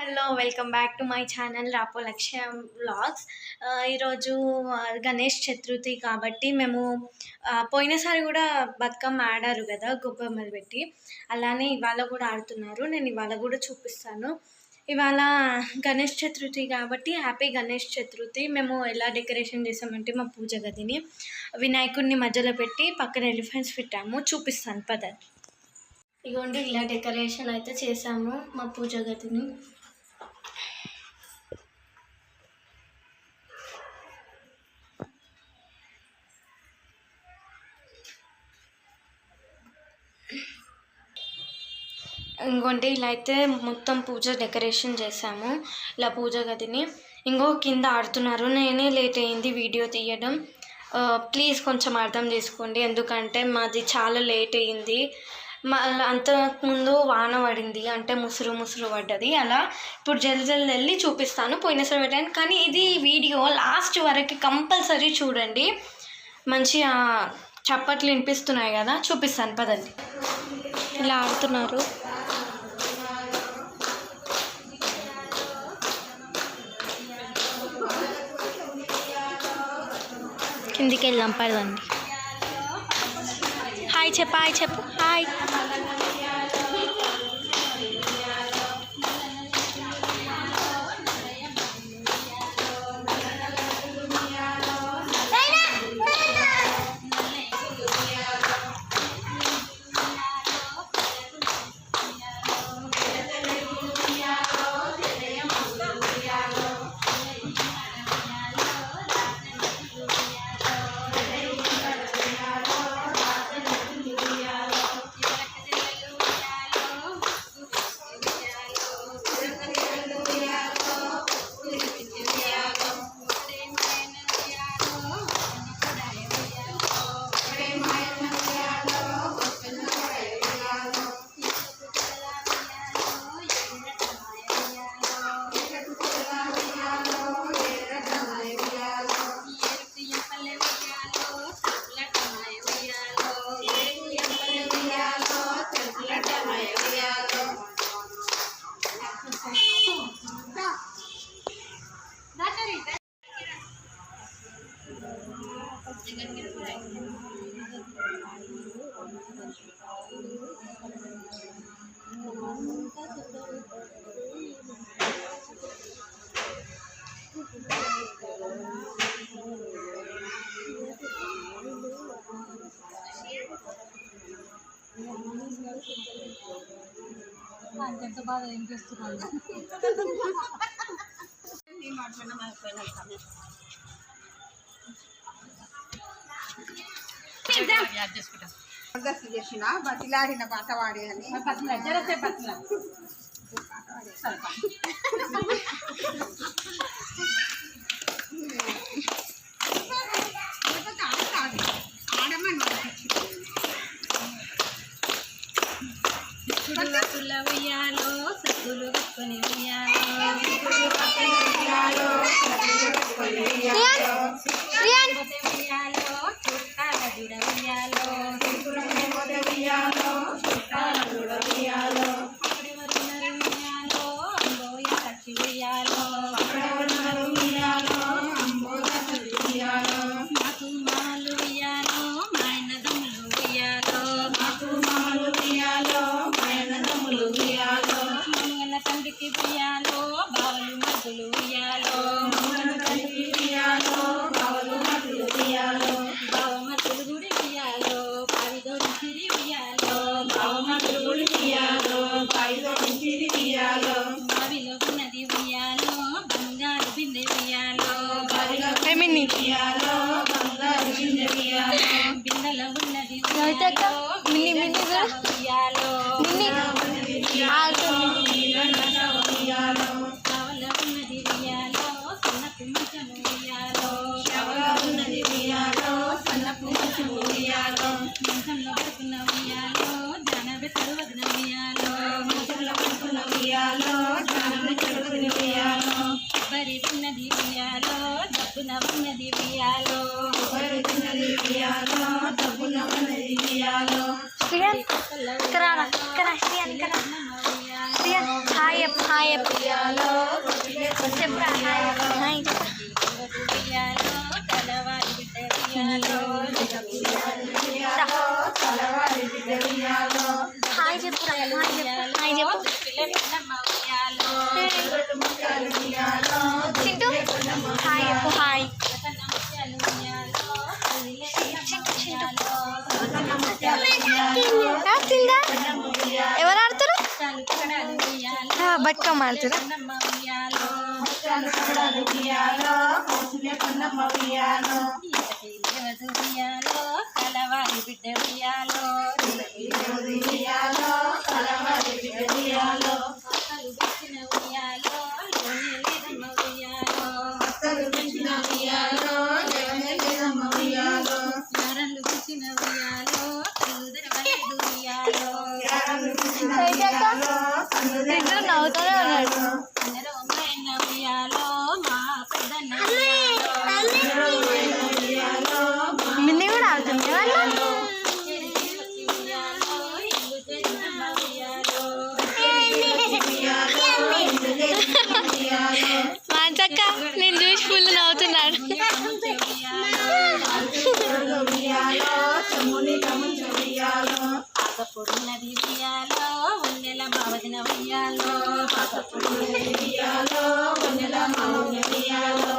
Hello welcome back to my channel రాపో లక్ష్య vlogs. ఈరోజు గణేష్ చతుర్థి కాబట్టి మేము పోయినసారి కూడా బతుకమ్మ ఆడారు కదా గొబ్బెమ్మలు పెట్టి, అలానే ఇవాళ కూడా ఆడుతున్నారు. నేను ఇవాళ కూడా చూపిస్తాను. ఇవాళ గణేష్ చతుర్థి కాబట్టి హ్యాపీ గణేష్ చతుర్థి. మేము ఎలా డెకరేషన్ చేసామంటే మా పూజ గదిని వినాయకుడిని మధ్యలో పెట్టి పక్కన ఎలిఫెంట్స్ పెట్టాము. చూపిస్తాను పదండి. ఇగోండి ఇలా డెకరేషన్ అయితే చేసాము మా పూజ గదిని. ఇంకోటి ఇలా అయితే మొత్తం పూజ డెకరేషన్ చేసాము. ఇలా పూజ గదిని ఇంకో కింద ఆడుతున్నారు. నేనే లేట్ అయింది వీడియో తీయడం. ప్లీజ్ కొంచెం అర్థం చేసుకోండి, ఎందుకంటే మాది చాలా లేట్ అయ్యింది. అంతకుముందు వాన పడింది, అంటే ముసురు పడ్డది. అలా ఇప్పుడు జల్ది వెళ్ళి చూపిస్తాను పోయినసారి పెట్టాను. కానీ ఇది వీడియో లాస్ట్ వరకు కంపల్సరీ చూడండి. మంచిగా చప్పట్లు వినిపిస్తున్నాయి కదా, చూపిస్తాను పదండి. ఇలా ఆడుతున్నారు. కిందికి వెళ్దాం పదండి. హాయ్ చెప్పు హాయ్. ఎంత బాధ ఏం చేస్తున్నాను. చేసిన బతిలాడిన పాట వాడి అని ఆడమని ఉయ్యాలో సత్తులు కట్టుకొని ఉయ్యాలో చుట్టాల జుడ ఉయ్యాలో అంబోయ కచ్చి ఉయ్యాలో మాకు మాలు ఉయ్యాలో మాయన దమ్ములు ఉయ్యాలో మంగళ తండ్రికి ఉయ్యాలో బావలు మద్దులు ఉయ్యాలో బావమద్దులు గుడి ఉయ్యాలో పావిదోడి సిరి ఉయ్యాలో బావిలో ఉన్నది ఉయ్యాలో బంగారు బిందె ఉయ్యాలో బిందెలో ఉన్నది ఉయ్యాలో కావల ఉన్నది ఉయ్యాలో సన్నపు మంచము ఉయ్యాలో మంచంలో పడుకున్న ఉయ్యాలో జానబె సర్వదిన ఉయ్యాలో కొబ్బరి ఉన్నది ఉయ్యాలో దబ్బున ఉన్నది ఉయ్యాలో హాయ్ చెప్పు చెప్పురా హాయ్ ఉయ్యాలో కలవారి బిడ్డ ఉయ్యాలో హాయ్ చెప్పురా హాయ్ చెప్పు పిల్లమ్మ ఉయ్యాలో చింటూ హాయ్ చెప్పు హాయ్ తిందా ఎవరు ఆడుతారు బతుకమ్మ ఆడుతారా కలవారి బిడ్డ ఉయ్యాలో ఇద్దరు నవ్వుతూనే ఉన్నాడు మిన్ని కూడా ఆడుతుంది మాంచక్క నేను చూసి ఫుల్ నవ్వుతున్నాడు పొడున్నది ఉయ్యాలో ఉన్నెల మావదిన ఉయ్యాలో ఉయ్యాలో ఉన్నెల మావదిన ఉయ్యాలో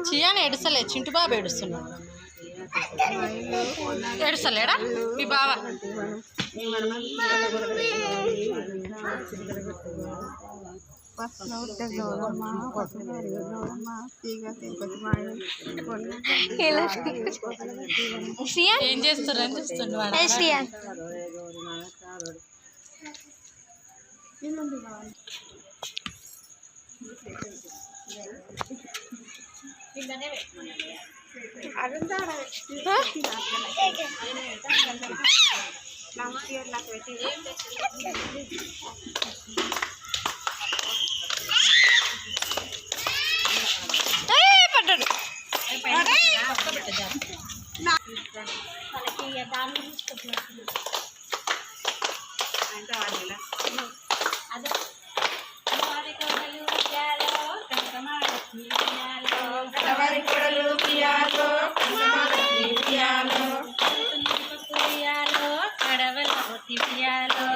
చియాని ఏడుస్తలే చింటు బాబు ఏడుస్తున్నాడు ఏడుస్తలేడా మీ బావ ఏం చేస్తారని చూస్తున్నాడు పడ్డాడు కడవల పొత్తి ఉయ్యాలో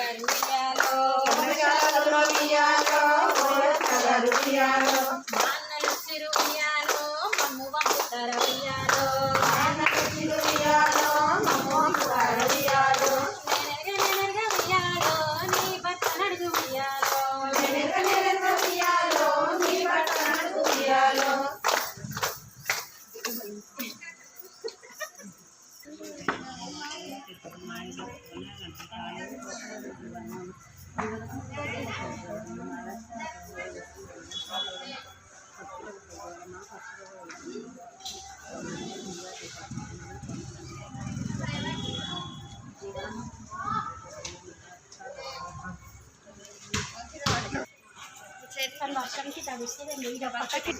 నాన్నలు చిరు ఉయ్యాలో మమ్ము పంపుతార ఉయ్యాలో నెనరగ ఉయ్యాలో నీ భర్త నడుగు ఉయ్యాలో వర్షానికి తడుస్తుందండి ఇక పక్కకి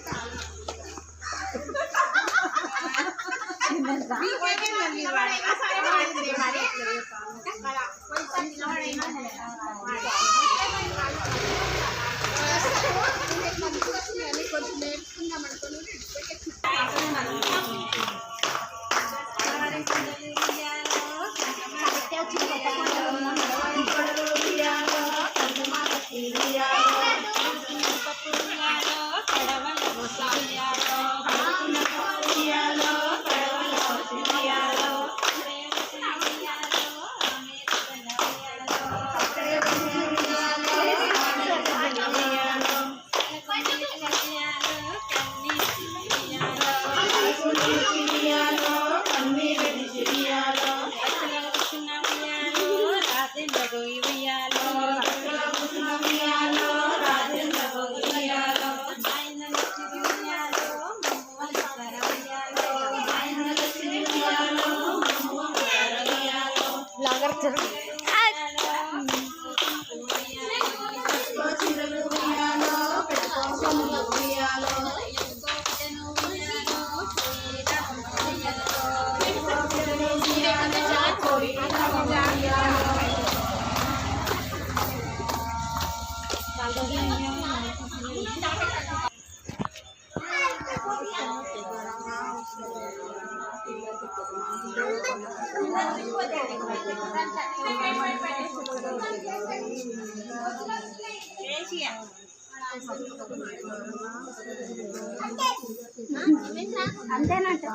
అంతేనంట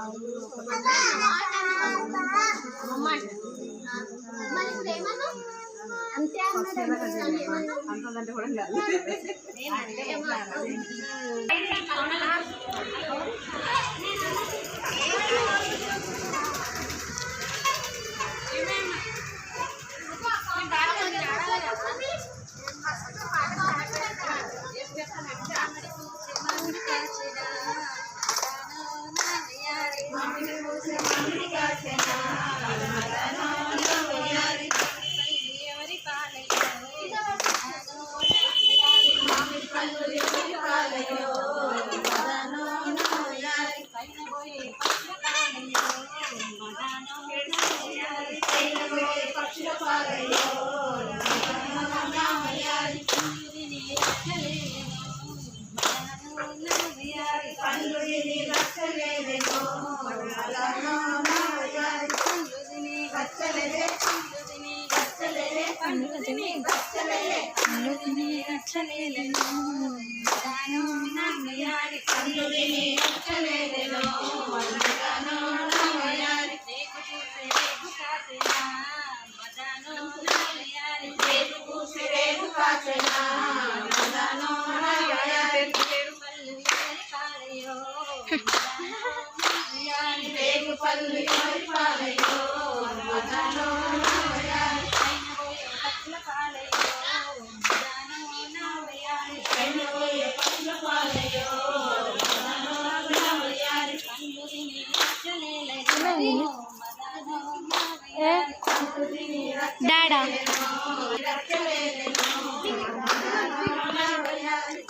అంతే అంతంటే కూడా డాడా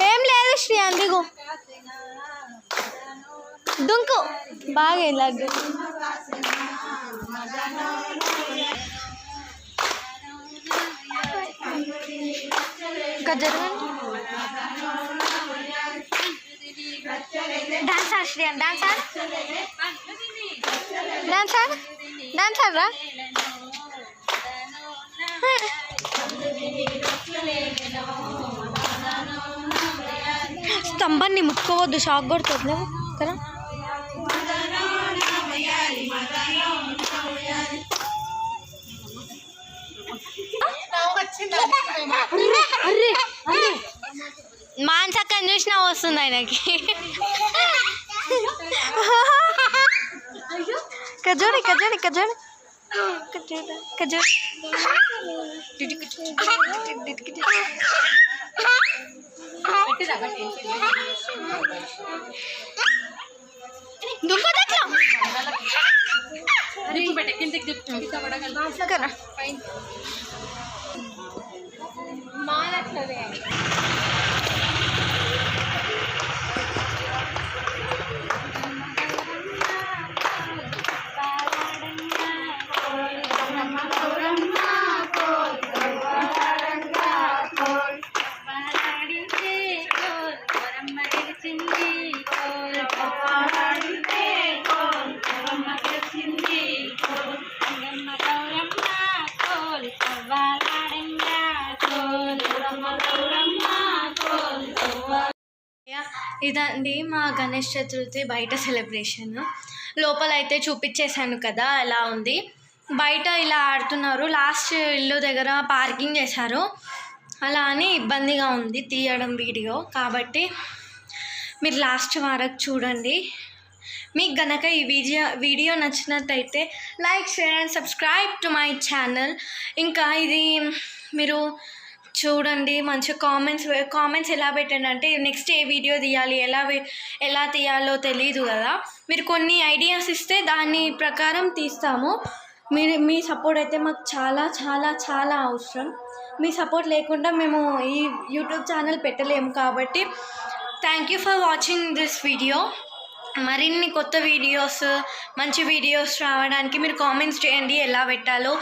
ఏం లేదు శ్రీ అందుకు దుంకు బాగా లడ్డు ఇంకా జరగండి dancer Shri dancer dancer dancer రా స్తంభాన్ని ముట్టుకోవద్దు, షాక్ కొడుతుంది కదా. అర్రే అర్రే మాన్సక్కని చూసినా వస్తుంది ఆయనకి. కజోడి కజోడి కజోడి కజోడి దుంపదట్లా మానట్లదే ఇదండి మా గణేష్ చతుర్థి బయట సెలబ్రేషన్. లోపల అయితే చూపించేశాను కదా ఎలా ఉంది. బయట ఇలా ఆడుతున్నారు. లాస్ట్ ఇల్లు దగ్గర పార్కింగ్ చేశారు. అలా అని ఇబ్బందిగా ఉంది తీయడం వీడియో. కాబట్టి మీరు లాస్ట్ వరకు చూడండి. మీకు గనక ఈ వీడియో నచ్చినట్టయితే like, share and subscribe to my channel. ఇంకా ఇది మీరు చూడండి, మంచిగా కామెంట్స్ ఎలా పెట్టండి అంటే నెక్స్ట్ ఏ వీడియో తీయాలి, ఎలా తీయాలో తెలీదు కదా. మీరు కొన్ని ఐడియాస్ ఇస్తే దాని ప్రకారం తీస్తాము. మీ సపోర్ట్ అయితే మాకు చాలా చాలా చాలా అవసరం. మీ సపోర్ట్ లేకుండా మేము ఈ యూట్యూబ్ ఛానల్ పెట్టలేము. కాబట్టి thank you for watching this video. మరిన్ని కొత్త వీడియోస్, మంచి వీడియోస్ రావడానికి మీరు కామెంట్స్ చేయండి ఎలా పెట్టాలో,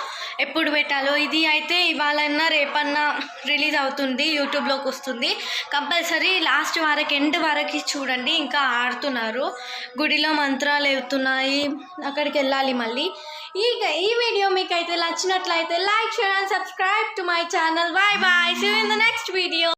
ఎప్పుడు పెట్టాలో. ఇది అయితే ఇవాళన్నా రేపన్నా రిలీజ్ అవుతుంది, యూట్యూబ్లోకి వస్తుంది. కంపల్సరీ లాస్ట్ వరకు ఎండ్ వరకు చూడండి. ఇంకా ఆడుతున్నారు, గుడిలో మంత్రాలు అవుతున్నాయి, అక్కడికి వెళ్ళాలి మళ్ళీ. ఈ వీడియో మీకు అయితే నచ్చినట్లయితే like, share and subscribe to my channel. Bye bye, see you in the next video.